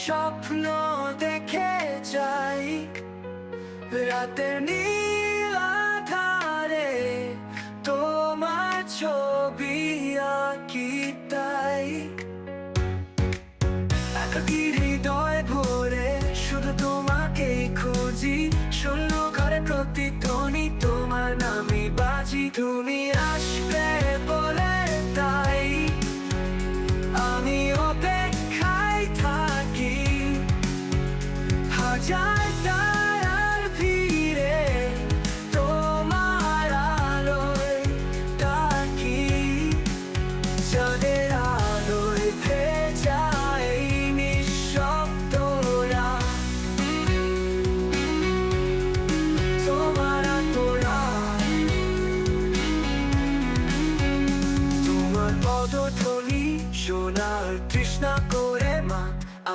স্বপ্ন দেখে যাই, রাতের নীল আধারে তোমার ছবি আঁকি তাই। একাকী হৃদয় ভরে শুধু তোমাকেই খুঁজি, শূন্য ঘরে প্রতিধ্বনি তোমার নামে বাজি। তুমি আসবে বলে তাই আমি অপেক্ষায় থাকি, হাজার তারার ভিড়ে তোমার আলোয় ডাকি। চাঁদের আলোয় ভেজা এই নিঃশব্দ রাত, তোমার আতরাত, তোমার পদধ্বনি শোনার তৃষ্ণা করে মা।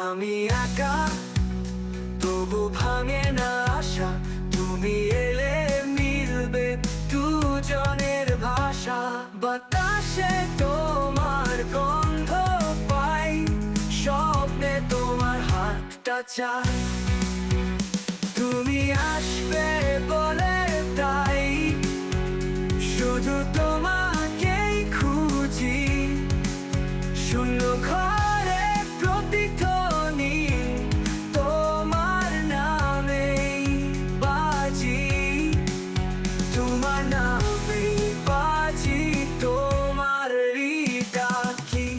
আমি একা তবু ভাঙে না আশা, তুমি এলে মিলবে দুজনের ভাষা। বাতাসে তোমার গন্ধ পাই, স্বপ্নে তোমার হাতটা চাই। তুমি আসবে বলে তাই শুধু তোমাকেই খুঁজি, শূন্য ঘরে প্রতিধ্বনি তোমার নামেই বাজি, তোমার নামেই বাজি, তোমার ডাকি।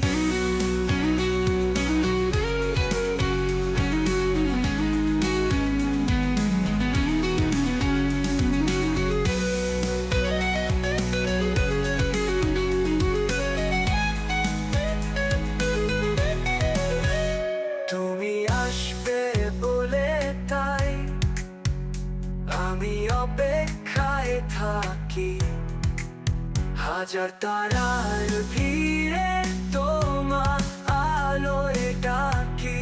তুমি আসবে বলে তাই আমি অপেক্ষায় থাকি, হাজার তারার ভিড়ে তোমার আলোয় ডাকি।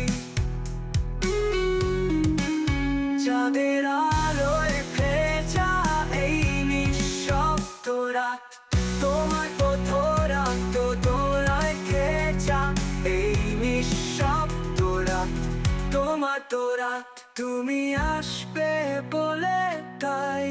চাঁদের আলোয় ভেজা এই নিঃশব্দ রাত, তোমার পথরাত দোলায় ভেজা এই নিঃশব্দ রাত, তোমার তোরাত। তুমি আসবে বলে তাই